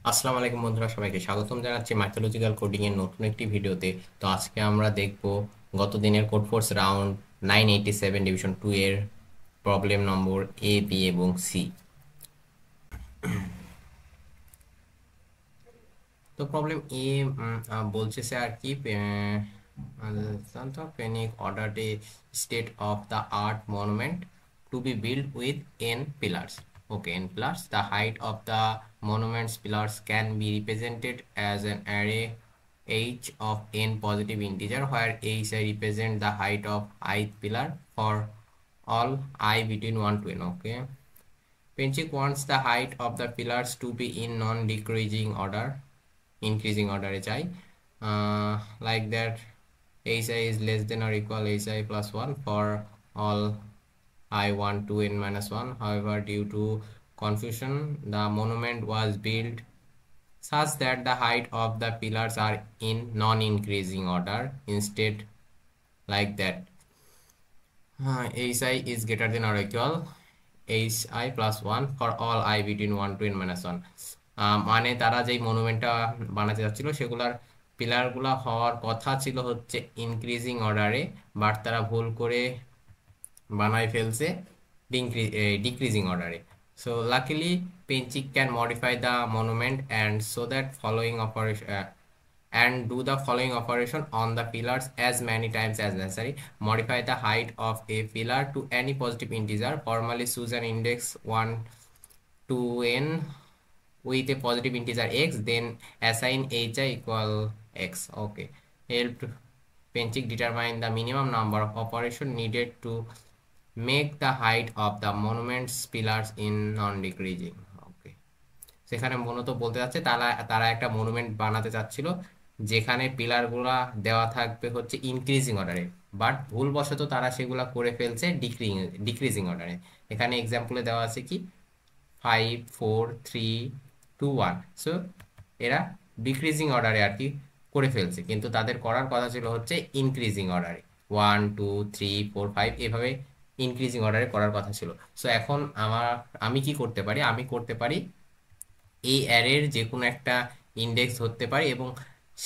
আসসালামু আলাইকুম বন্ধুরা, সবাইকে স্বাগতম জানাচ্ছি ম্যাথোলজিক্যাল কোডিং এর নতুন একটি ভিডিওতে। তো আজকে আমরা দেখব গত দিনের কোড ফোর্স রাউন্ড 987 ডিভিশন 2 এর প্রবলেম নম্বর এ, বি এবং সি। তো প্রবলেম এ বলছে সে আর কি, Phoenix ordered a state of the art monument to be built with n pillars. Okay, n pillars. The height of the monument's pillars can be represented as an array h of n positive integer, where h represent the height of ith pillar for all I between 1 to n. Okay. Pinchik wants the height of the pillars to be in non-decreasing order, increasing order hi, like that hi is less than or equal hi plus 1 for all I 1 to n minus 1. However, due to confusion, the monument was built such that the height of the pillars are in non-increasing order instead, like that hi is greater than or equal hi plus 1 for all I between 1 to n minus 1. মানে তারা যেই মনুমেন্টটা বানাতে যাচ্ছিল সেগুলার পিলারগুলা হওয়ার কথা ছিল হচ্ছে ইনক্রিজিং অর্ডারে, বাট তারা ভুল করে বানাই ফেলছে ডিক্রিজিং অর্ডারে। So luckily Pinchik can modify the monument and so that following operation and do the following operation on the pillars as many times as necessary. Modify the height of a pillar to any positive integer. Formally choose an index 1 to n with a positive integer x, then assign hi equal x. Okay. Helped Pinchik determine the minimum number of operations needed to make the height of the monument's pillars in non-decreasing. Okay. সেখানে মূলত বলতে যাচ্ছে তারা তারা একটা monument বানাতে চাচ্ছিল যেখানে পিলারগুলা দেওয়া থাকবে হচ্ছে ইনক্রিজিং অর্ডারে, বাট ভুলবশত তারা সেগুলা করে ফেলছে ডিক্রিজিং অর্ডারে। এখানে এক্সাম্পলে দেওয়া আছে কি 5 4 3 2 1। সো এরা ডিক্রিজিং অর্ডারে আর কি করে ফেলছে, কিন্তু তাদের করার কথা ছিল হচ্ছে ইনক্রিজিং অর্ডারে 1 2 3 4 5 এভাবে ইনক্রিজিং অর্ডারে করার কথা ছিল। সো এখন আমি কি করতে পারি, আমি করতে পারি এই অ্যারের যে কোনো একটা ইন্ডেক্স ধরতে পারি এবং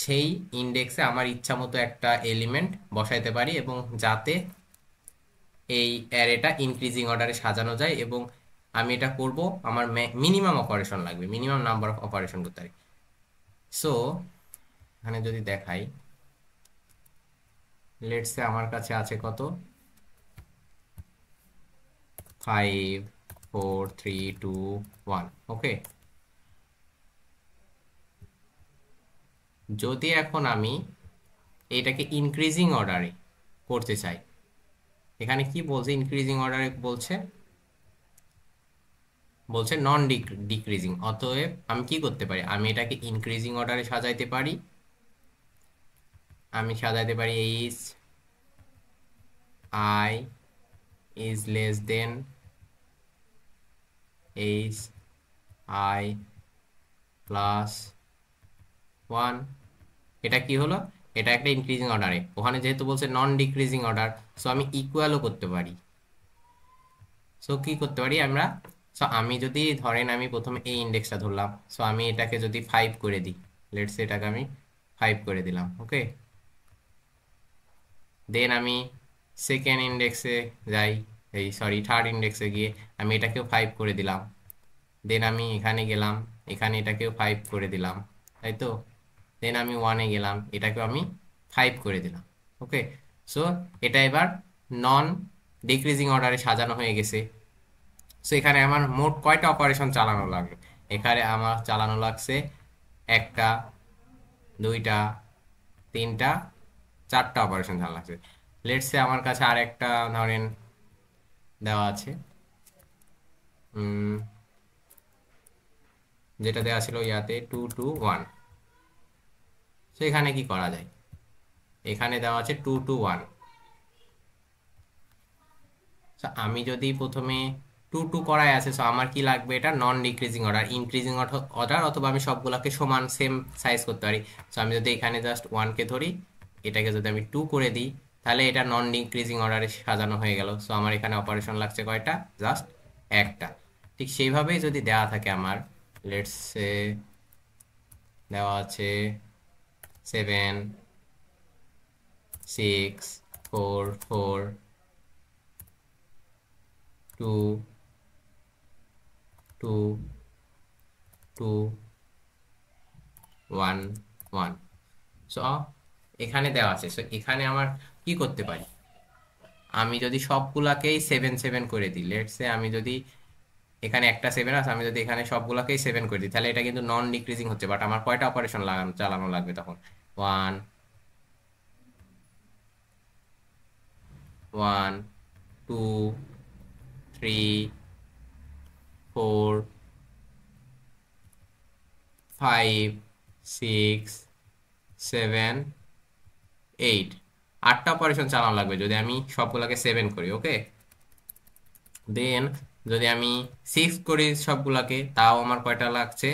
সেই ইন্ডেক্সে আমার ইচ্ছা মতো একটা এলিমেন্ট বসাইতে পারি এবং যাতে এই অ্যারেটা ইনক্রিজিং অর্ডারে সাজানো যায়। এবং আমি এটা করব, আমার মিনিমাম অপারেশন লাগবে, মিনিমাম নাম্বার অফ অপারেশন করতে পারি। সো এখানে যদি দেখাই, লেটস সে আমার কাছে আছে কত 5 4 3 2 1। ওকে, যদি এখন আমি এটাকে ইনক্রিজিং অর্ডারে করতে চাই, এখানে কি বলছে ইনক্রিজিং অর্ডারে বলছে বলছে নন ডিক্রিজিং। অতএব আমি কি করতে পারি, আমি এটাকে ইনক্রিজিং অর্ডারে সাজাইতে পারি। আমি সাজাইতে পারি H I is less than H I plus 1। এটা কি হলো, এটা একটা ইনক্রিজিং অর্ডারে, ওখানে যেহেতু বলছে নন ডিক্রিজিং অর্ডার, সো আমি ইকুয়ালও করতে পারি। সো কি করতে পারি আমরা, সো আমি যদি ধরেন আমি প্রথমে এই ইন্ডেক্সটা ধরলাম, সো আমি এটাকে যদি 5 করে দিই, লেটস এটাকে আমি 5 করে দিলাম। ওকে, দেন আমি সেকেন্ড ইন্ডেক্সে যাই, এই সরি থার্ড ইন্ডেক্সে গিয়ে আমি এটাকেও 5 করে দিলাম। দেন আমি এখানে গেলাম, এখানে এটাকেও 5 করে দিলাম, তাই তো। দেন আমি 1-এ গেলাম, এটাকেও আমি 5 করে দিলাম। ওকে, সো এটা এবার নন ডিক্রিজিং অর্ডারে সাজানো হয়ে গেছে। সো এখানে আমার মোট কয়টা অপারেশন চালানো লাগলো, এখানে আমার চালানো লাগছে একটা, দুইটা, তিনটা, চারটা অপারেশন চালানো লাগছে। লেটস সে আমার কাছে আর একটা ধরেন দেওয়া আছে, যেটা দেওয়া ছিল ইয়াতে 2 2 1। সো এখানে কি করা যায়, এখানে দেওয়া আছে 2 2 1। আমি যদি প্রথমে 2 2 করাই আছে, সো আমার কি লাগবে, এটা নন ডিক্রিজিং অর্ডার, ইনক্রিজিং অর্ডার, অথবা আমি সবগুলোকে সমান সেম সাইজ করতে পারি। সো আমি যদি এখানে জাস্ট 1কে ধরি, এটাকে যদি আমি 2 করে দিই, তাহলে এটা নন ডিক্রিজিং অর্ডারে সাজানো হয়ে গেল। সো আমার এখানে অপারেশন লাগছে কয়টা, জাস্ট একটা। ঠিক সেইভাবেই যদি দেওয়া থাকে আমার, লেটস সে দেওয়া আছে 7 6 4 4 2 2 2 1 1। সো এখানে দেওয়া আছে। সো এখানে আমার কি করতে পারি, আমি যদি সবগুলাকেই 7 7 করে দিই, লেটস সে আমি যদি এখানে একটা 7 আছে, আমি যদি এখানে সবগুলাকেই 7 করে দিই, তাহলে এটা কিন্তু নন ডিক্রিজিং হচ্ছে, বাট আমার কয়টা অপারেশন চালানো লাগবে তখন? 1 1 2 3 4 5 6 7 8, 8টা অপারেশন চালানো লাগবে যদি আমি সবগুলাকে 7 করি। ওকে, দেন যদি আমি 6 করি সবগুলাকে, তাও আমার কয়টা লাগছে?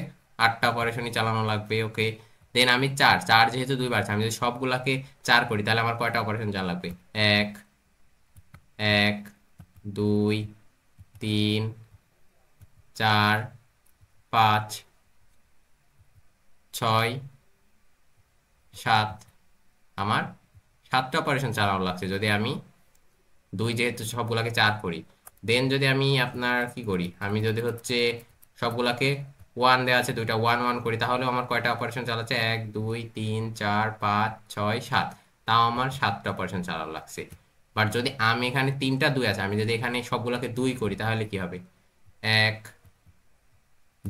8টা অপারেশনই চালানো লাগবে। ওকে, দেন আমি 4 4 যেহেতু দুইবার আছে, আমি যদি সবগুলাকে 4 করি তাহলে আমার কয়টা অপারেশন চালানো লাগবে? 1 1 2 3 4 5 6 7, আমার 7টা অপারেশন চালানো লাগছে যদি আমি যেহেতু সবগুলাকে 4 করি। দেন যদি আমি আপনার কি করি, আমি যদি হচ্ছে সবগুলাকে 1 দেওয়া আছে, দুইটা 1 1 করি, তাহলে আমার কয়টা অপারেশন চালাচ্ছে? 1 2 3 4 5 6 7, তাও আমার 7টা অপারেশন চালানো লাগছে। বাট যদি আমি এখানে 3টা 2 আছে, আমি যদি এখানে সবগুলাকে 2 করি তাহলে কি হবে? 1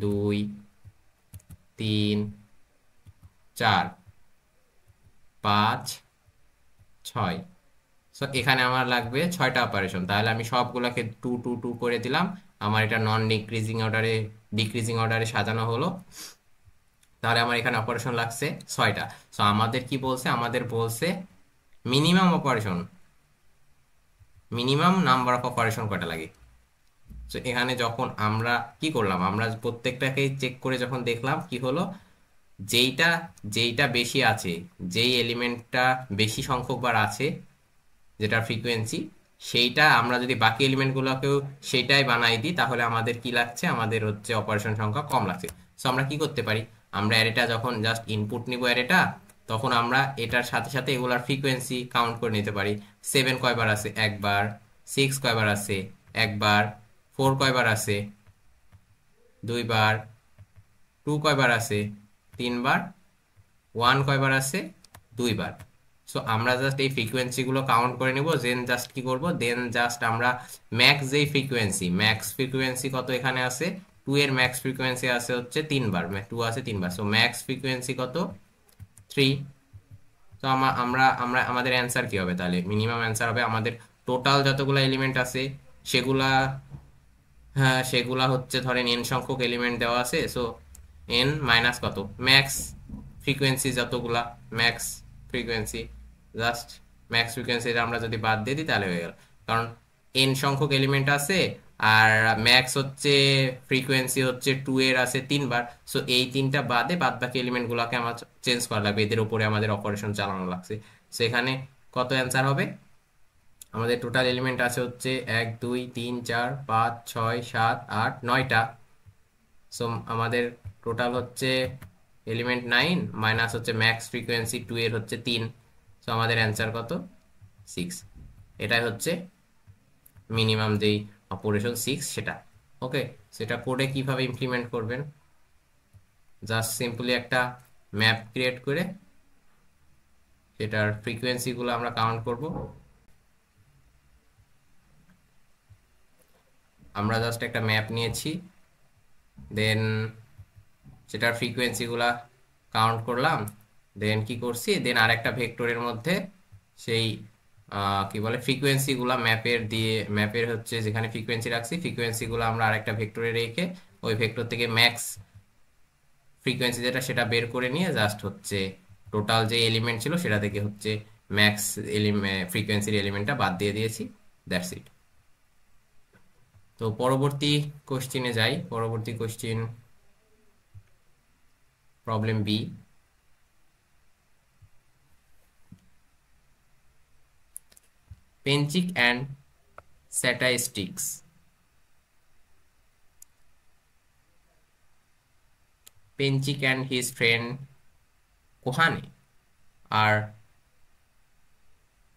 2 3 4 5 6। সো এখানে আমার লাগবে 6টা অপারেশন, তাহলে আমি সবগুলোকে 2 2 2 করে দিলাম। আমার এটা নন ডিক্রিজিং অর্ডারে সাজানো হলো। তাহলে আমার এখানে অপারেশন লাগছে 6টা। সো আমাদের কি বলছে? আমাদের বলছে minimum operation, minimum number of operation কয়টা লাগে। তো এখানে যখন আমরা কি করলাম, আমরা প্রত্যেকটাকেই চেক করে যখন দেখলাম, কি হলো, যেইটা যেইটা বেশি আছে, যেই এলিমেন্টটা বেশি সংখ্যক বার আছে, যেটা ফ্রিকোয়েন্সি, সেইটা আমরা যদি বাকি এলিমেন্টগুলোকেও সেইটাই বানাই দিই, তাহলে আমাদের কি লাগছে? আমাদের হচ্ছে অপারেশন সংখ্যা কম লাগছে। সো আমরা কি করতে পারি, আমরা অ্যারেটা যখন জাস্ট ইনপুট নিব অ্যারেটা, তখন আমরা এটার সাথে সাথে এগুলার ফ্রিকোয়েন্সি কাউন্ট করে নিতে পারি। 7 কয়বার আছে? একবার। 6 কয়বার আছে? একবার। 4 কয়বার আছে? দুইবার। 2 কয়বার আছে? তিনবার। 1 কয়বার আছে? দুইবার। সো আমরা জাস্ট এই ফ্রিকোয়েন্সি গুলো কাউন্ট করে নিব, দেন জাস্ট কি করব, দেন জাস্ট আমরা ম্যাক্স ফ্রিকোয়েন্সি কত এখানে আছে? 2 এর ম্যাক্স ফ্রিকোয়েন্সি আছে হচ্ছে 3বার, 2 আছে 3বার, সো ম্যাক্স ফ্রিকোয়েন্সি কত? 3। তো আমরা আমরা আমাদের অ্যান্সার কি হবে তাহলে? মিনিমাম অ্যান্সার হবে আমাদের টোটাল যতগুলো এলিমেন্ট আছে সেগুলা, হ্যাঁ সেগুলা হচ্ছে ধরেন n সংখ্যক এলিমেন্ট দেওয়া আছে, সো n মাইনাস কত? ম্যাক্স ফ্রিকোয়েন্সি যতগুলা, max frequency, just max frequency আমরা যদি বাদ দিয়ে দিই তাহলে হয়ে গেল। কারণ n সংখ্যক এলিমেন্ট আছে, আর ম্যাক্স হচ্ছে ফ্রিকোয়েন্সি হচ্ছে 2 এর আছে 3বার, সো এই 3টা বাদে বাদ বাকি এলিমেন্ট গুলাকে আমার চেঞ্জ করা লাগবে, এদের উপরে আমাদের অপারেশন চালানো লাগছে। সো এখানে কত অ্যান্সার হবে? আমাদের টোটাল এলিমেন্ট আছে হচ্ছে 1 2 3 4 5 6 7 8 9টা। সো আমাদের টোটাল হচ্ছে এলিমেন্ট 9 মাইনাস হচ্ছে ম্যাক্স ফ্রিকোয়েন্সি 2 এর হচ্ছে 3। সো আমাদের অ্যান্সার কত? 6। এটাই হচ্ছে মিনিমাম যেই অপারেশন 6 সেটা। ওকে, সেটা কোডে কিভাবে ইমপ্লিমেন্ট করবেন, জাস্ট সিম্পলি একটা ম্যাপ ক্রিয়েট করে সেটার ফ্রিকোয়েন্সিগুলো আমরা কাউন্ট করব। আমরা জাস্ট একটা ম্যাপ নিয়েছি, দেন সেটার ফ্রিকোয়েন্সিগুলা কাউন্ট করলাম, দেন কি করছি, দেন আরেকটা ভেক্টরের মধ্যে সেই কি বলে ফ্রিকোয়েন্সিগুলা ম্যাপের হচ্ছে যেখানে ফ্রিকোয়েন্সি রাখছি, ফ্রিকোয়েন্সিগুলো আমরা আরেকটা ভেক্টরে রেখে ওই ভেক্টর থেকে ম্যাক্স ফ্রিকোয়েন্সি যেটা সেটা বের করে নিয়ে জাস্ট হচ্ছে টোটাল যে এলিমেন্ট ছিল সেটা থেকে হচ্ছে ম্যাক্স ফ্রিকোয়েন্সির এলিমেন্টটা বাদ দিয়ে দিয়েছি। That's it. তো পরবর্তী কোশ্চিনে যাই। পরবর্তী question, problem B. Penchik and statistics. Penchik and his friend Kohane are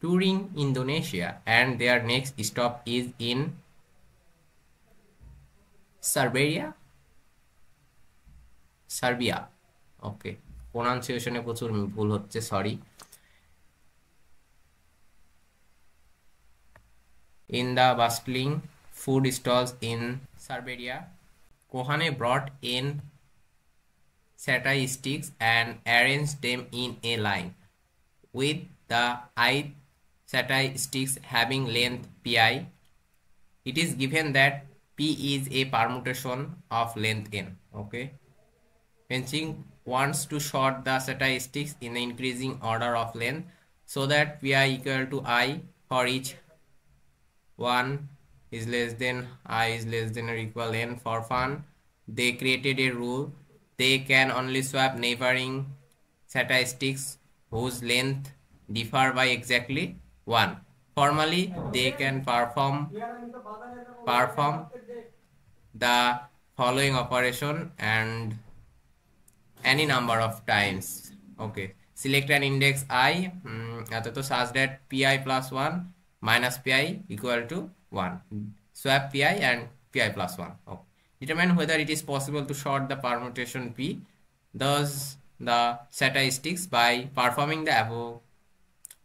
touring Indonesia and their next stop is in Serbia. ওকে, প্রোনাউন্সিয়েশনে প্রচুর ভুল হচ্ছে, sorry. In the bustling food stalls in Serbia, Kohane brought in satay sticks and arranged them in a line, with the ith satay sticks having length pi. It is given that p is a permutation of length n. Okay, fencing wants to sort the satay sticks in the increasing order of length so that pi equal to I for each 1 is less than I is less than or equal n. For fun, they created a rule: they can only swap neighboring satay sticks whose length differ by exactly 1. Formally, they can perform the following operation and any number of times. Okay, select an index I such that pi plus 1 minus pi equal to 1. Swap pi and pi plus 1. Okay. Determine whether it is possible to sort the permutation p, thus the satay sticks, by performing the above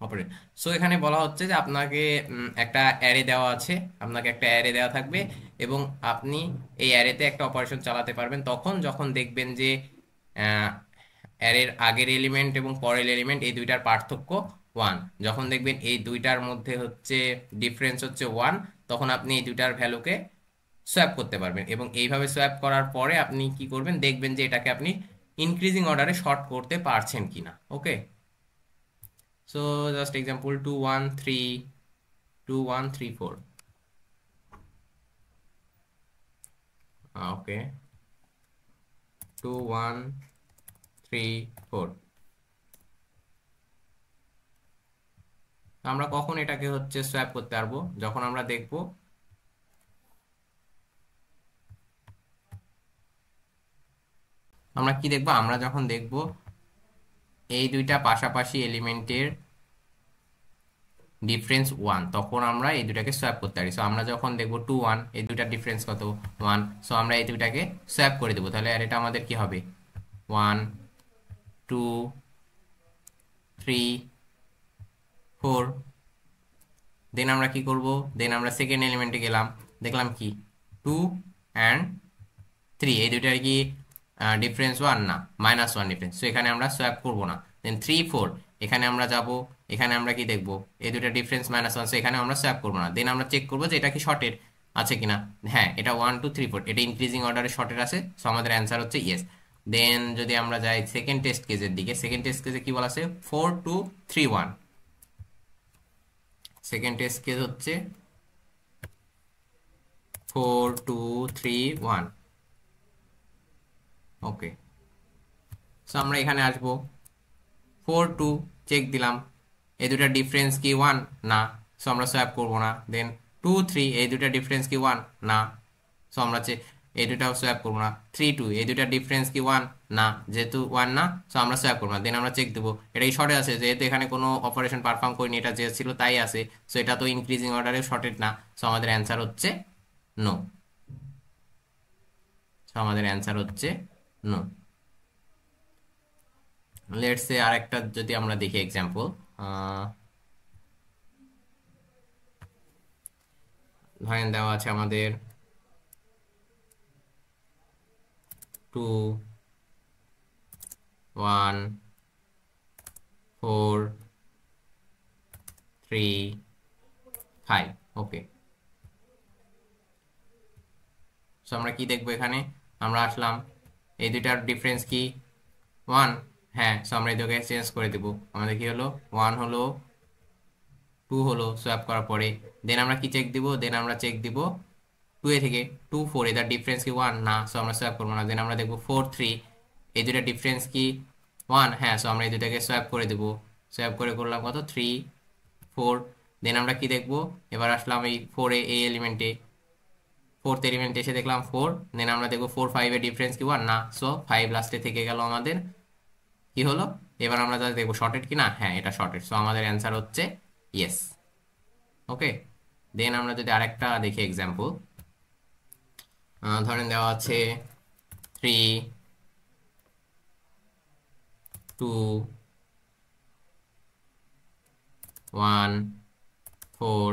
operation. So এখানে বলা হচ্ছে যে আপনাকে একটা array দেওয়া আছে, আপনাকে একটা অ্যারে দেওয়া থাকবে এবং আপনি এই অ্যারেতে একটা অপারেশন চালাতে পারবেন তখন যখন দেখবেন যে অ্যারের আগের এলিমেন্ট এবং পরের এলিমেন্ট এই দুইটার পার্থক্য 1। যখন দেখবেন এই দুইটার মধ্যে হচ্ছে ডিফারেন্স হচ্ছে 1, তখন আপনি এই দুইটার ভ্যালুকে সোয়াপ করতে পারবেন এবং এইভাবে সোয়াপ করার পরে আপনি কি করবেন, দেখবেন যে এটাকে আপনি ইনক্রিজিং অর্ডারে শর্ট করতে পারছেন কিনা। ওকে, সো জাস্ট এক্সাম্পল 2 1 3 2 1 3 4। ওকে, 2 1 3 4। আমরা কখন এটাকে হচ্ছে সোয়াপ করতে পারবো, যখন আমরা দেখব আমরা কি দেখব, আমরা যখন দেখব এই দুইটা পাশাপাশি এলিমেন্টের ডিফারেন্স 1, তখন আমরা এই দুটাকে সোয়াপ করতে পারি। সো আমরা যখন দেখব 2 1, এই দুইটার ডিফারেন্স কত 1, সো আমরা এই দুইটাকে সোয়াপ করে দেবো। তাহলে আর এটা আমাদের কি হবে 1 2 3 4। দেন আমরা কি করব, দেন আমরা সেকেন্ড এলিমেন্টে গেলাম, দেখলাম কি 2 অ্যান্ড 3, এই দুইটার কি ডিফারেন্স 1 না, -1 ডিফারেন্স। সো এখানে আমরা সোয়াপ করব না। দেন 3 4, এখানে আমরা যাব, এখানে আমরা কি দেখব, এই দুইটা ডিফারেন্স -1, সো এখানে আমরা সোয়াপ করব না। দেন আমরা চেক করব যে এটা কি শর্টের আছে কিনা। হ্যাঁ, এটা 1 2 3 4, এটা ইনক্রিজিং অর্ডারে শর্টের আছে, সো আমাদের অ্যান্সার হচ্ছে ইয়েস। দেন যদি আমরা যাই সেকেন্ড টেস্ট কেসের দিকে, সেকেন্ড টেস্ট কেসে কি বলা আছে 4 2 3 1। সেকেন্ড টেস্ট কেস হচ্ছে 4 2 3 1। ওকে, সো আমরা এখানে আসবো 4 2, চেক দিলাম, এই দুটার ডিফারেন্স কি 1 না, সো আমরা সোয়াপ করবো না। দেন 2 3, এই দুটার ডিফারেন্স কি 1 না, সো আমরা এই দুটাও সোয়াপ করবো না। 3 2, এই দুটার ডিফারেন্স কি 1 না, যেহেতু 1 না, সো আমরা সোয়াপ করবো না। দেন আমরা চেক দেবো, এটাই শর্টে আছে, যেহেতু এখানে কোনো অপারেশন পারফর্ম করিনি, এটা যে ছিল তাই আছে, সো এটা তো ইনক্রিজিং অর্ডারে শর্টেড না, সো আমাদের অ্যান্সার হচ্ছে নো। সো আমাদের অ্যান্সার হচ্ছে নো। লেটস সে আরেকটা যদি আমরা দেখি এক্সাম্পল, ধরেন দেওয়া আছে আমাদের 2 1 4 3 5। ওকে, সো আমরা কি দেখবো, এখানে আমরা আসলাম, এই দুইটার ডিফারেন্স কি 1, হ্যাঁ, সো আমরা এই দুটোকে চেঞ্জ করে দেবো। আমাদের কি হলো 1 হলো 2 হলো সোয়াপ করার পরে। দেন আমরা কি চেক দিব, দেন আমরা চেক দিব 2 এ থেকে 2 4, এটার ডিফারেন্স কি 1 না, সো আমরা সোয়াপ করবো না। দেন আমরা দেখবো 4 3, এই দুটার ডিফারেন্স কি 1, হ্যাঁ, সো আমরা এই দুটাকে সোয়াপ করে দেবো। সোয়াপ করে করলাম কত 3 4। দেন আমরা কি দেখবো, এবার আসলাম এই 4 এ, এই এলিমেন্টে, ফোর্থ এলিমেন্টে এসে দেখলাম 4। দেন আমরা দেখবো 4 5 এর ডিফারেন্স কি 1 না, সো 5 লাস্টে থেকে গেল, আমাদের কি হলো এবার আমরা যা দেখবো শর্টেড কি না, হ্যাঁ এটা শর্টেড, সো আমাদের অ্যান্সার হচ্ছে ইয়েস। ওকে, দেন আমরা যদি আরেকটা দেখি এক্সাম্পল, ধরেন দেওয়া আছে 3 2 1 4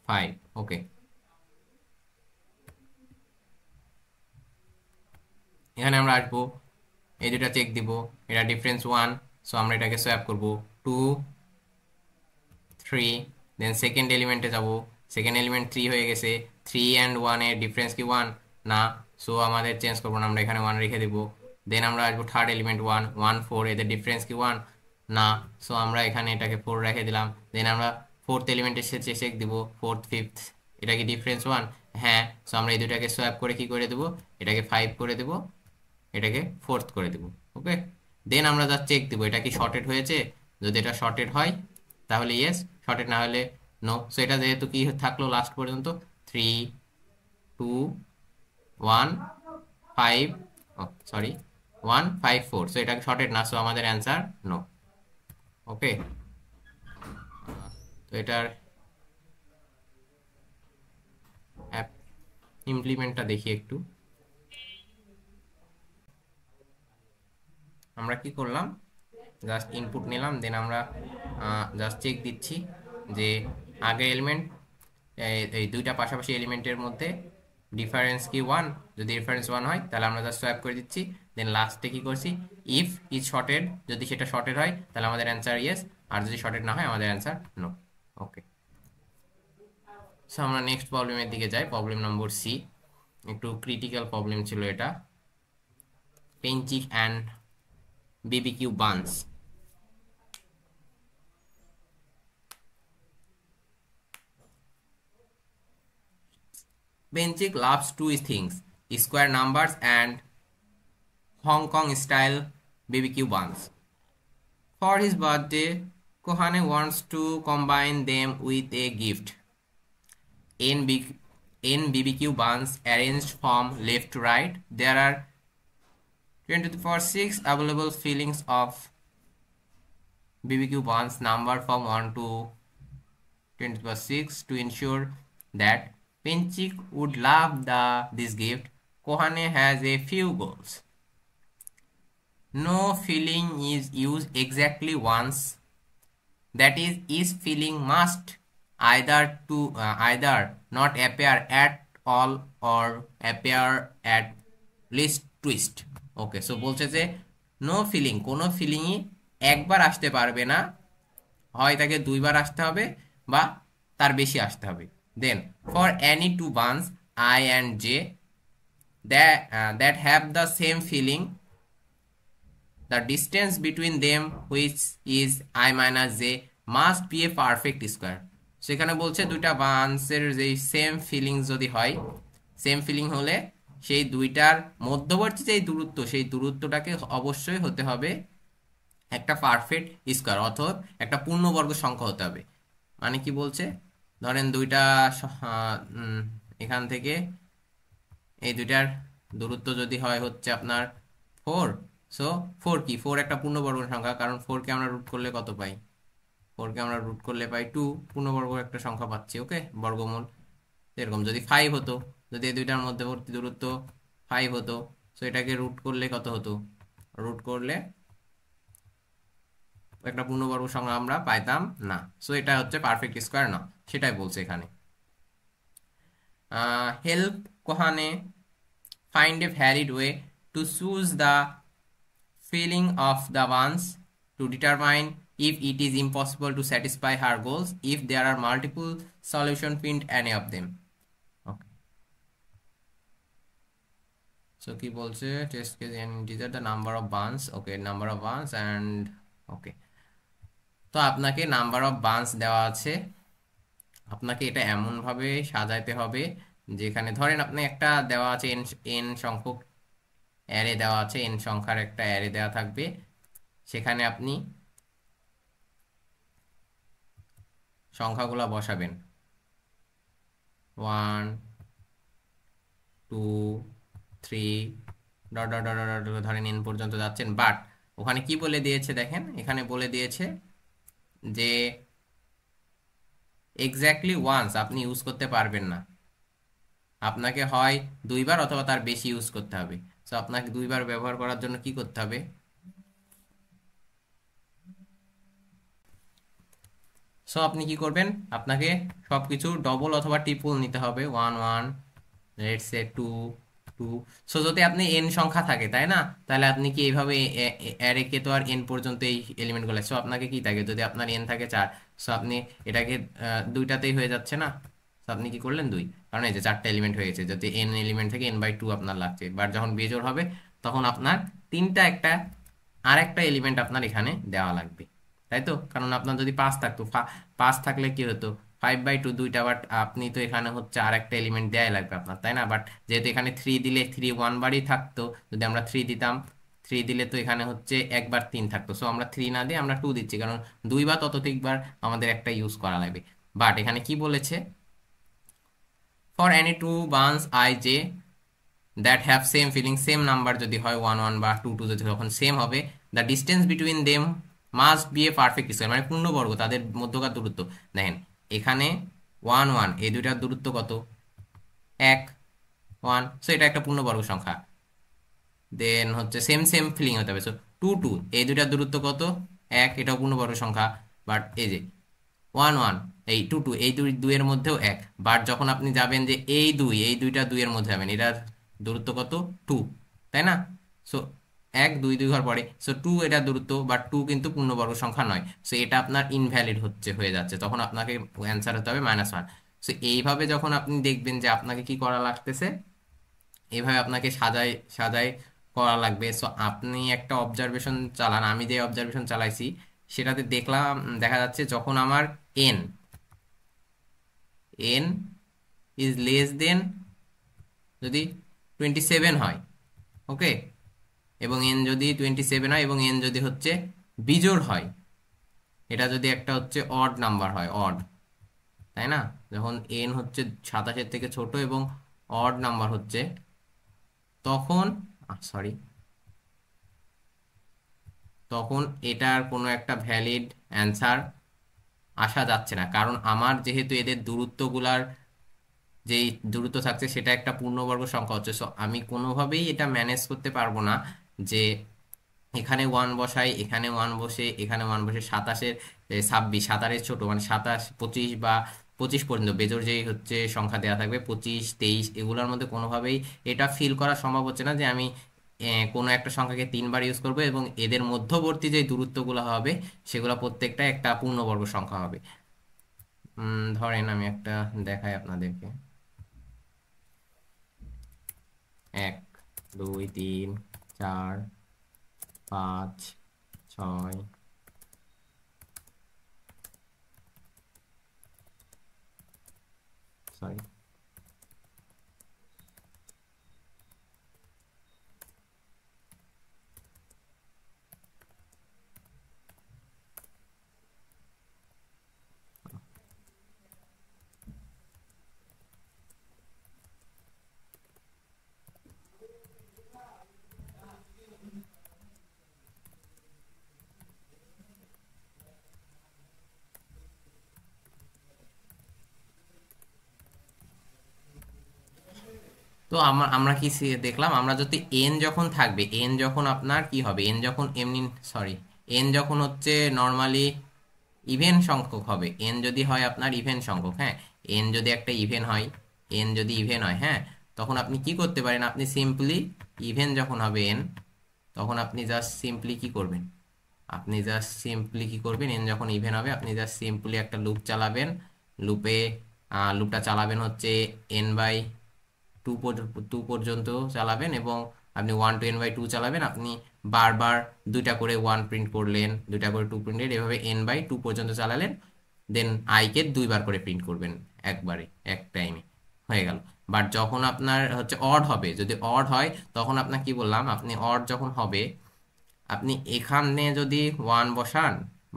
5। ওকে, এখানে আমরা আসবো, এই দুটা চেক দিব, এটা ডিফারেন্স 1, সো আমরা এটাকে সোয়াপ করব 2 3, দেন সেকেন্ড এলিমেন্টে যাব, সেকেন্ড এলিমেন্ট 3 হয়ে গেছে, 3 অ্যান্ড 1 এর ডিফারেন্স কি 1 না, সো আমাদের চেঞ্জ করবো না, আমরা এখানে 1 রেখে দেব। দেন আমরা আসবো থার্ড এলিমেন্ট 1 1 4, এদের ডিফারেন্স কি 1 না, সো আমরা এখানে এটাকে 4 রেখে দিলাম। দেন আমরা ফোর্থ এলিমেন্টের সাথে চেক দিব, ফোর্থ ফিফথ, এটা কি ডিফারেন্স 1, হ্যাঁ, সো আমরা এই দুটাকে সোয়াপ করে কি করে দেবো, এটাকে 5 করে দেবো, এটাকে ফোর্থ করে দেবো। ওকে, দেন আমরা যা চেক দিব এটা কি শর্টেড হয়েছে, যদি এটা শর্টেড হয় তাহলে ইয়েস, শর্টেড না হলে নো। সো এটা যেহেতু কি থাকলো লাস্ট পর্যন্ত 3 2 1 5, সরি 1 5 4, সো এটা শর্টেড না, সো আমাদের অ্যান্সার নো। ওকে, তো এটার ইমপ্লিমেন্টটা দেখি একটু। আমরা কি করলাম, জাস্ট ইনপুট নিলাম, দেন আমরা জাস্ট চেক দিচ্ছি যে আগের এলিমেন্ট, এই দুইটা পাশাপাশি এলিমেন্টের মধ্যে ডিফারেন্স কি 1, যদি ডিফারেন্স 1 হয় তাহলে আমরা জাস্ট সোয়াপ করে দিচ্ছি। দেন লাস্টে কি করছি, ইফ ইজ শর্টেড, যদি সেটা শর্টেড হয় তাহলে আমাদের অ্যান্সার ইয়েস, আর যদি শর্টেড না হয় আমাদের অ্যান্সার নো। ওকে, সো আমরা নেক্সট প্রবলেমের দিকে যাই, প্রবলেম নম্বর সি। একটু ক্রিটিক্যাল প্রবলেম ছিল এটা, Benchik and BBQ buns. Benchik loves two things: square numbers and Hong Kong style BBQ buns. For his birthday, Kohane wants to combine them with a gift. In BBQ buns arranged from left to right, there are 20 to the power 6 available fillings of BBQ buns number from 1 to 20 to the power 6. To ensure that Penchik would love this gift, Kohane has a few goals. No filling is used exactly once. That is, each filling must either not appear at all or appear at least twist. Okay, so বলছে যে no feeling, কোনো ফিলিংই একবার আসতে পারবে না, হয় তাকে দুইবার আসতে হবে বা তার বেশি আসতে হবে। Then for any two buns I and J that have the same filling, the distance between them, which is I minus j, must be a perfect square. সেখানে বলছে দুইটা বান্সের যে সেম ফিলিং যদি হয়, সেম ফিলিং হলে সেই দুইটার মধ্যবর্তী যে দূরত্ব, সেই দূরত্বটাকে অবশ্যই হতে হবে একটা পারফেক্ট স্কোয়ার, অথবা একটা পূর্ণবর্গ সংখ্যা হতে হবে। মানে কি বলছে, ধরেন দুইটা এখান থেকে এই দুইটার দূরত্ব যদি হয় হচ্ছে আপনার 4, সো 4 কি, 4 একটা পূর্ণবর্গ সংখ্যা, কারণ 4কে আমরা রুট করলে কত পাই, 4কে আমরা রুট করলে পাই 2, পূর্ণবর্গ একটা সংখ্যা পাচ্ছি। ওকে, বর্গমূল। এরকম যদি 5 হতো, যদি এই দুইটার মধ্যবর্তী দূরত্ব 5 হতো, সো এটাকে রুট করলে কত হতো, রুট করলে একটা পূর্ণবর্গ সংখ্যা আমরা পাইতাম না, সো এটা হচ্ছে পারফেক্ট স্কোয়ার না, সেটাই বলছে এখানে। Help Kohane find a varied way to choose the filling of the ones, to determine if it is impossible to satisfy her goals if there are multiple solutions pinned any of them. Okay, so কি বলছে, test case and integer the number of buns. Okay, number of buns and okay, তো আপনাকে number of buns দেওয়া আছে, আপনাকে এটা এমন ভাবে সাজাইতে হবে যেখানে ধরেন আপনি একটা দেওয়া আছে এন সংখ্যক অ্যারে দেওয়া আছে, এন সংখ্যার একটা অ্যারে দেওয়া থাকবে, সেখানে আপনি সংখ্যাগুলো বসাবেন 1 2 3 ডট ডট ডট ডট ধরেন এন পর্যন্ত যাচ্ছেন, বাট ওখানে কি বলে দিয়েছে দেখেন, এখানে বলে দিয়েছে যে এক্স্যাক্টলি ওয়ান্স আপনি ইউজ করতে পারবেন না, আপনাকে হয় দুইবার অথবা তার বেশি ইউজ করতে হবে। সো আপনাকে দুইবার ব্যবহার করার জন্য কি করতে হবে, সো আপনি কি করবেন, আপনাকে সবকিছু ডবল অথবা ট্রিপল নিতে হবে, one one, let's say two two. So যদি আপনি এন সংখ্যা থাকে তাই না, তাহলে আপনি কি এইভাবে অ্যারে কে তো আর এন পর্যন্ত এই এলিমেন্টগুলো, সো আপনাকে কি থাকে, যদি আপনার এন থাকে 4, সো আপনি এটাকে দুইটাতেই হয়ে যাচ্ছে না, তো আপনি কি করলেন 2, কারণ এই যে 4টা এলিমেন্ট হয়ে গেছে, যদি এন এলিমেন্ট থেকে n/2 আপনার লাগছে, বাট যখন বেজোড় হবে তখন আপনার তিনটা একটা আর একটা এলিমেন্ট আপনার এখানে দেওয়া লাগবে, তাই তো? কারণ আপনার যদি 5 থাকতো, 5 থাকলে কি হতো, 5/2 দুইটা, বাট আপনি তো এখানে হচ্ছে আর একটা এলিমেন্ট দেওয়াই লাগবে আপনার, তাই না? বাট যেহেতু এখানে 3 দিলে 3 1 বারই থাকতো, যদি আমরা 3 দিতাম, 3 দিলে তো এখানে হচ্ছে একবার 3 থাকতো, সো আমরা 3 না দিয়ে আমরা 2 দিচ্ছি, কারণ 2 বা ততোধিকবার আমাদের একটা ইউজ করা লাগবে। বাট এখানে কি বলেছে, for any two buns I J that have same filling, same number যদি হয় 1 1 বা 2 2, যদি তখন সেম হবে, the distance between them must B A perfect square, মানে পূর্ণবর্গ, তাদের মধ্যকার দূরত্ব। দেখেন এখানে 1 1 এই দুইটার দূরত্ব কত, 1 1, সো এটা একটা পূর্ণবর্গ সংখ্যা। দেন হচ্ছে সেম সেম ফিলিং হতে হবে, সো 2 2 এই দুইটার দূরত্ব কত, 1, এটাও পূর্ণবর্গ সংখ্যা। বাট এই যে 1 1 এই 2 2 এই দুইয়ের মধ্যেও 1, বাট যখন আপনি যাবেন যে এই দুইটা দুইয়ের মধ্যে যাবেন, এটার দূরত্ব কত, 2, তাই না? সো 1 2 2 ঘর পরে, সো 2 এটা দূরত্ব, বাট 2 কিন্তু পূর্ণবর্গ সংখ্যা নয়, সো এটা আপনার ইনভ্যালিড হয়ে যাচ্ছে, তখন আপনাকে অ্যান্সার হতে হবে -1। সো এইভাবে যখন আপনি দেখবেন যে আপনাকে কি করা লাগতেছে, এইভাবে আপনাকে সাজাই সাজাই করা লাগবে। সো আপনি একটা অবজারভেশন চালান, আমি যে অবজারভেশন চালাইছি সেটাতে দেখলাম, দেখা যাচ্ছে যখন আমার N N is less than যদি 27 হয়, ওকে, এবং এন যদি 27 হয় এবং এন যদি হচ্ছে বিজোড় হয়, এটা যদি একটা হচ্ছে অড নাম্বার হয়, অড, তাই না? যখন এন হচ্ছে 27 থেকে ছোট এবং অড নাম্বার হচ্ছে, তখন সরি, তখন এটার কোনো একটা ভ্যালিড অ্যান্সার আসা যাচ্ছে না, কারণ আমার যেহেতু এদের দূরত্বগুলার যেই দূরত্ব থাকছে সেটা একটা পূর্ণবর্গ সংখ্যা হচ্ছে, সো আমি কোনোভাবেই এটা ম্যানেজ করতে পারবো না যে এখানে 1 বসাই, এখানে 1 বসে, এখানে 1 বসে, 27-এর 26, 27-এর ছোট মানে 27 25 বা 25 পর্যন্ত বেজোড় যেই হচ্ছে সংখ্যা দেওয়া থাকবে, 25 23 এগুলোর মধ্যে কোনোভাবেই এটা ফিল করা সম্ভব হচ্ছে না যে আমি কোনো একটা সংখ্যাকে 3বার ইউজ করবো এবং এদের মধ্যবর্তী যে দূরত্বগুলো হবে সেগুলো প্রত্যেকটা একটা পূর্ণবর্গ সংখ্যা হবে। ধরেন আমি একটা দেখাই আপনাদেরকে, 1 2 3 4 5 6, সরি, তো আমরা কি দেখলাম, আমরা যদি এন যখন থাকবে, এন যখন আপনার কি হবে, এন যখন এমনি, সরি, এন যখন হচ্ছে নর্মালি ইভেন সংখ্যক হবে, এন যদি হয় আপনার ইভেন সংখ্যক, হ্যাঁ, এন যদি একটা ইভেন হয়, এন যদি ইভেন হয়, হ্যাঁ, তখন আপনি কি করতে পারেন, আপনি সিম্পলি ইভেন যখন হবে এন, তখন আপনি জাস্ট সিম্পলি কি করবেন, আপনি জাস্ট সিম্পলি কি করবেন, এন যখন ইভেন হবে আপনি জাস্ট সিম্পলি একটা লুপ চালাবেন, লুপে লুপটা চালাবেন হচ্ছে n/2 পর্যন্ত চালাবেন, এবং আপনি 1 to n/2 চালাবেন, আপনি বারবার দুইটা করে 1 প্রিন্ট করলেন, দুইটা করে 2 প্রিন্ট, এভাবে n/2 পর্যন্ত চালালেন, দেন আইকে দুইবার করে প্রিন্ট করবেন একবারে এক টাইমে, হয়ে গেল। বাট যখন আপনার হচ্ছে অড হবে, যদি অড হয় তখন আপনার কি বললাম, আপনি অড যখন হবে আপনি এখানে যদি 1 বসান,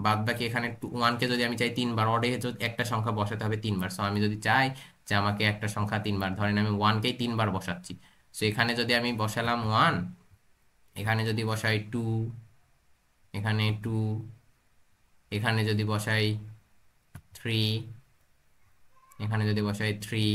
বাদ বাকি এখানে 1কে যদি আমি চাই 3বার, অডে একটা সংখ্যা বসাতে হবে 3বার, সো আমি যদি চাই যে আমাকে একটা সংখ্যা 3বার, ধরেন আমি 1কেই 3বার বসাচ্ছি, সো এখানে যদি আমি বসালাম 1, এখানে যদি বসাই 2, এখানে 2, এখানে যদি বসাই 3, এখানে যদি বসাই 3,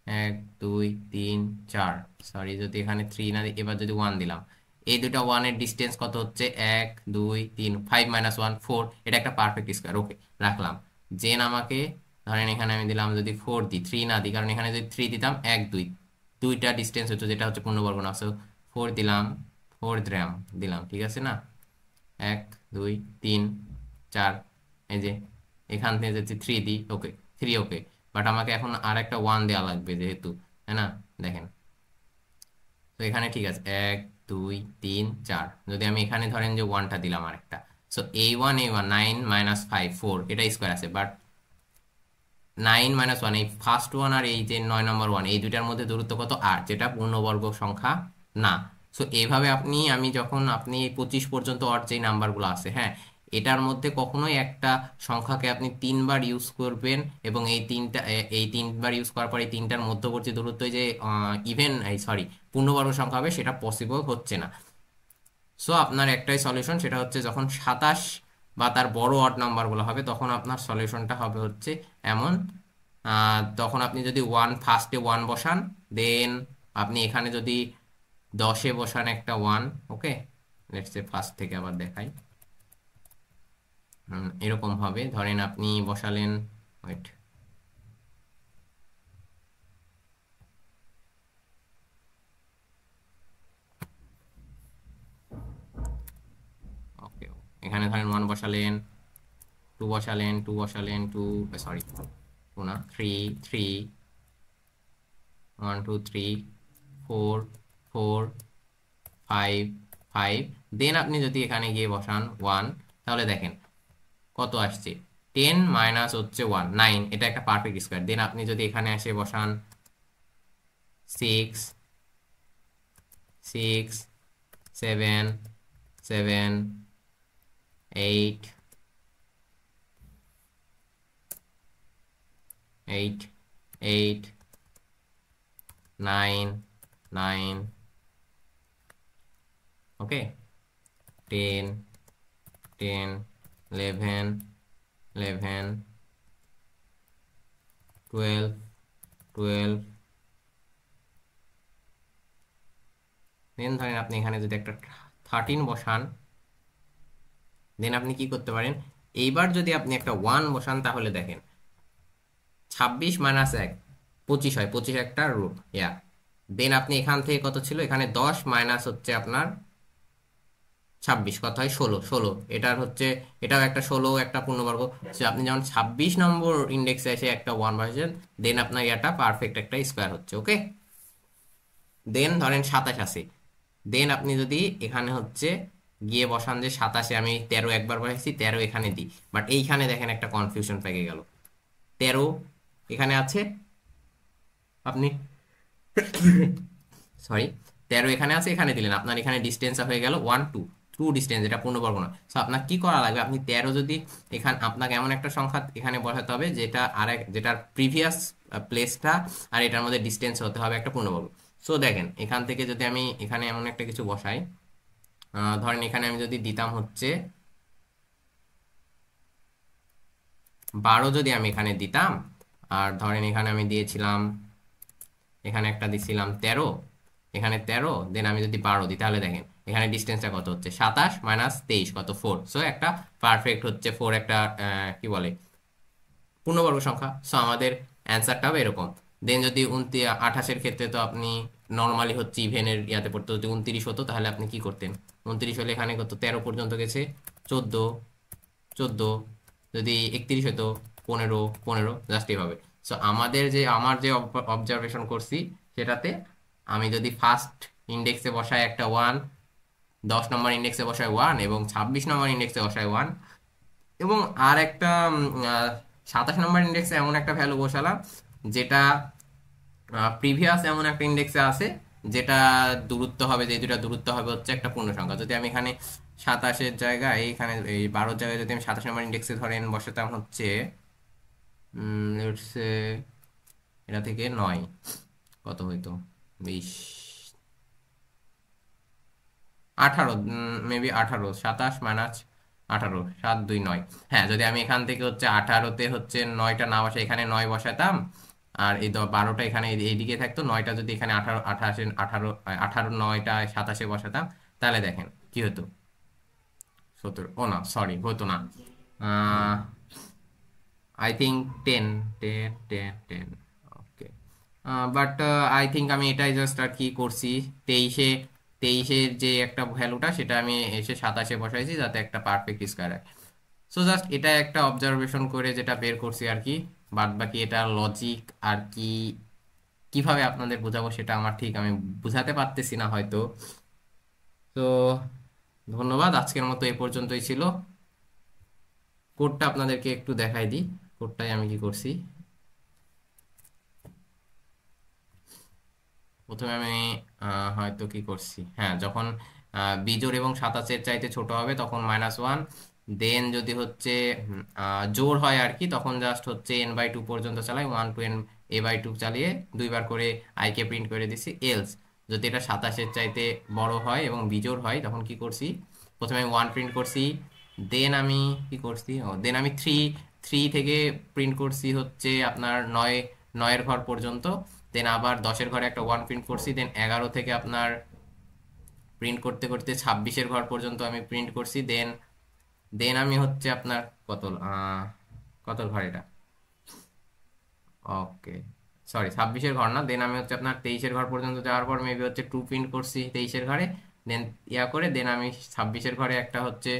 1 2 3 4, সরি যদি এখানে 3 না এবার যদি 1 দিলাম, এই দুটো 1 এর ডিস্টেন্স কত হচ্ছে? 1 2 3, 5 - 1 4, এটা একটা পারফেক্ট স্কয়ার। ওকে, রাখলাম। জেন আমাকে ধরেন এখানে আমি দিলাম যদি 4 দিই, 3 না দিই, কারণ এখানে যদি 3 দিতাম 1 2, দুইটা ডিস্টেন্স হচ্ছে, যেটা হচ্ছে পূর্ণবর্গ না। সো 4 দিলাম, 4 দিলাম দিলাম, ঠিক আছে না? 1 2 3 4, এই যে এখান থেকে যদি 3 দিই, ওকে 3, ওকে। বাট আমাকে এখন আর একটা 1 দেওয়া লাগবে যেহেতু, তাই না? দেখেন, তো এখানে ঠিক আছে 1 2 3 4, যদি আমি এখানে ধরেন যে 1টা দিলাম আরেকটা, সো a1 9 - 5 4, এটা স্কোয়ার আছে। বাট 9 - 1, এই ফার্স্ট ওয়ান আর এই যে 9 নম্বর 1, এই দুইটার মধ্যে দূরত্ব কত? 8, যেটা পূর্ণবর্গ সংখ্যা না। সো এইভাবে আপনি যখন আপনি 25 পর্যন্ত অর যে নাম্বারগুলো আছে, হ্যাঁ, এটার মধ্যে কখনোই একটা সংখ্যাকে আপনি 3বার ইউজ করবেন, এবং এই 3বার ইউজ করার পর এই তিনটার মধ্যবর্তী দূরত্ব যে ইভেন এই সরি পূর্ণবর্গ সংখ্যা হবে, সেটা পসিবল হচ্ছে না। সো আপনার একটাই সলিউশন, সেটা হচ্ছে যখন 27 বা তার বড় অড নাম্বারগুলো হবে, তখন আপনার সলিউশনটা হবে হচ্ছে এমন। তখন আপনি যদি ফার্স্টে 1 বসান, দেন আপনি এখানে যদি 10-এ বসান একটা 1, ওকে, লেটস সে ফার্স্ট থেকে আবার দেখাই। এরকম হবে, ধরেন আপনি বসালেন, ওয়েট, ওকে, এখানে ধরেন 1 বসালেন, 2 বসালেন, 2 বসালেন, 2 সরি 2 না 3 3, 1 2 3 4 4 5 5, দেন আপনি যদি এখানে গিয়ে বসান 1, তাহলে দেখেন কত আসছে, 10 মাইনাস হচ্ছে 1 9, এটা একটা পারফেক্ট স্কয়ার। দেন আপনি যদি এখানে এসে বসান 6 6 7 7 8 8 8 9 9, ওকে, 10 10 11 11 12 12, দেন ধরেন আপনি এখানে যদি একটা 13 বসান, দেন আপনি কি করতে পারেন, এইবার যদি আপনি একটা 1 বসান, তাহলে দেখেন 26 - 1 25 হয়, 25 একটা রুট, ইয়া। দেন আপনি এখান থেকে কত ছিল, এখানে 10 মাইনাস হচ্ছে আপনার 26, কত হয় 16 16, এটার হচ্ছে এটাও একটা 16 একটা পূর্ণবর্গ। So আপনি যখন 26 নম্বর ইন্ডেক্সে এসে একটা 1 বসাচ্ছেন, দেন আপনার এটা পারফেক্ট একটা স্কোয়ার হচ্ছে, ওকে। দেন ধরেন 27 আছে, দেন আপনি যদি এখানে হচ্ছে গিয়ে বসান যে 27-এ আমি 13 একবার বসাইছি, 13 এখানে দিই, বাট এইখানে দেখেন একটা কনফিউশন পেয়ে গেল। 13 এখানে আছে, আপনি সরি 13 এখানে আছে, এখানে দিলেন, আপনার এখানে ডিস্টেন্স হয়ে গেল 1 2, ট্রু ডিস্টেন্স, এটা পূর্ণবর্গ নয়। সো আপনার কি করা লাগবে, আপনি 13 যদি এখানে আপনাকে এমন একটা সংখ্যা এখানে বসাতে হবে যেটা যেটার প্রিভিয়াস প্লেসটা আর এটার মধ্যে ডিস্টেন্স হতে হবে একটা পূর্ণবর্গ। সো দেখেন এখান থেকে যদি আমি এখানে এমন একটা কিছু বসাই, ধরেন এখানে আমি যদি দিতাম হচ্ছে 12, যদি আমি এখানে দিতাম, আর ধরেন এখানে আমি দিয়েছিলাম, এখানে একটা দিছিলাম 13, এখানে 13, দেন আমি যদি 12 দিই, তাহলে দেখেন এখানে ডিস্টেন্সটা কত হচ্ছে, 27 মাইনাস 23, কত 4। সো একটা পারফেক্ট হচ্ছে 4 একটা কি বলে পূর্ণবর্গ সংখ্যা। সো আমাদের অ্যান্সারটা হবে এরকম। দেন যদি 28-এর ক্ষেত্রে তো আপনি নর্মালি হচ্ছে ইভেনের ইয়াতে পড়তো, যদি 29 হতো তাহলে আপনি কি করতেন, 29 হলে এখানে কত 13 পর্যন্ত গেছে, 14 14, যদি 31 হতো 15 15, জাস্ট এইভাবে। সো আমার যে অবজারভেশন করছি সেটাতে, আমি যদি ফার্স্ট ইন্ডেক্সে বসাই একটা 1, 10 নম্বর ইন্ডেক্সে বসাই 1, এবং 26 নম্বর ইন্ডেক্সে বসাই 1, এবং আর একটা 27 নম্বর ইন্ডেক্সে এমন একটা ভ্যালু বসালাম যেটা প্রিভিয়াস এমন একটা ইন্ডেক্সে আছে, যেটা দূরত্ব হবে, যে দুটা দূরত্ব হবে হচ্ছে একটা পূর্ণ সংখ্যা। যদি আমি এখানে 27-এর জায়গায়, এখানে এই 12-র জায়গায় যদি আমি 27 নম্বর ইন্ডেক্সে ধরেন বসাতাম হচ্ছে লেটস সে এটা থেকে 9, কত হইতো 20, 18, মেবি 18, 27 মাইনাস 18, 7 2 9। হ্যাঁ, যদি আমি এখান থেকে হচ্ছে 18তে হচ্ছে 9টা না বসে এখানে 9 বসাতাম, আর এই 12টা এখানে এইদিকে থাকতো, 9টা যদি এখানে 18 28 18 18 9টা 27-এ বসাতাম, তাহলে দেখেন কি হতো। 17, ও না সরি হতো না, I think 10 10 10 10। Okay, but I think আমি এটাই জাস্ট আর কি করছি, 23-এ 23-এর যে একটা ভ্যালুটা সেটা আমি এসে 27-এ বসাইছি যাতে একটা পারফেক্ট স্কয়ার হয়। সো জাস্ট এটা একটা অবজারভেশন করে যেটা বের করছি আর কি। বাদ বাকি এটা লজিক আর কি, কিভাবে আপনাদের বোঝাবো সেটা আমার ঠিক আমি বুঝাতে পারতেছি না হয়তো। তো ধন্যবাদ, আজকের মতো এ পর্যন্তই ছিল। কোডটা আপনাদেরকে একটু দেখাই দিই, কোডটাই আমি কি করছি। প্রথমে আমি হয়তো কি করছি, হ্যাঁ, যখন বিজোড় এবং 27-এর চাইতে ছোট হবে তখন -1, দেন যদি হচ্ছে জোড় হয় আর কি, তখন জাস্ট হচ্ছে n/2 পর্যন্ত চালাই, 1 টু a/2 চালিয়ে দুইবার করে আইকে প্রিন্ট করে দিছি। এলস যদি এটা 27-এর চাইতে বড় হয় এবং বিজোড় হয় তখন কি করছি, প্রথমে আমি 1 প্রিন্ট করছি, দেন আমি কি করছি, দেন আমি 3 থেকে প্রিন্ট করছি হচ্ছে আপনার 9 এর ঘর পর্যন্ত, দেন আবার 10-এর ঘরে একটা 1 প্রিন্ট করছি, দেন 11 থেকে আপনার প্রিন্ট করতে করতে 26-এর ঘর পর্যন্ত আমি প্রিন্ট করছি, দেন দেন আমি হচ্ছে আপনার কত কত ঘর এটা, ওকে সরি 26-এর ঘর না, দেন আমি হচ্ছে আপনার 23-এর ঘর পর্যন্ত যাওয়ার পর মেবি হচ্ছে 2 প্রিন্ট করছি 23-এর ঘরে, দেন করে দেন আমি 26-এর ঘরে একটা হচ্ছে,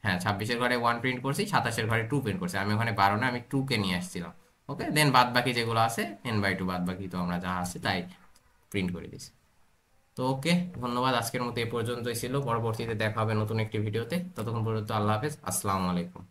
হ্যাঁ 26-এর ঘরে 1 প্রিন্ট করছি, 27-এর ঘরে 2 প্রিন্ট করছি, আমি ওখানে 12 না আমি 2 কে নিয়ে আসছিলাম। ওকে, দেন বাদ বাকি যেগুলো আছে n/2 বাদ বাকি তো আমরা যা আছে তাই প্রিন্ট করে দিছি। তো ওকে, ধন্যবাদ, আজকের মতো এ পর্যন্তই ছিল, পরবর্তীতে দেখা হবে নতুন একটি ভিডিওতে, ততক্ষণ পর্যন্ত আল্লাহ হাফেজ, আসসালামু আলাইকুম।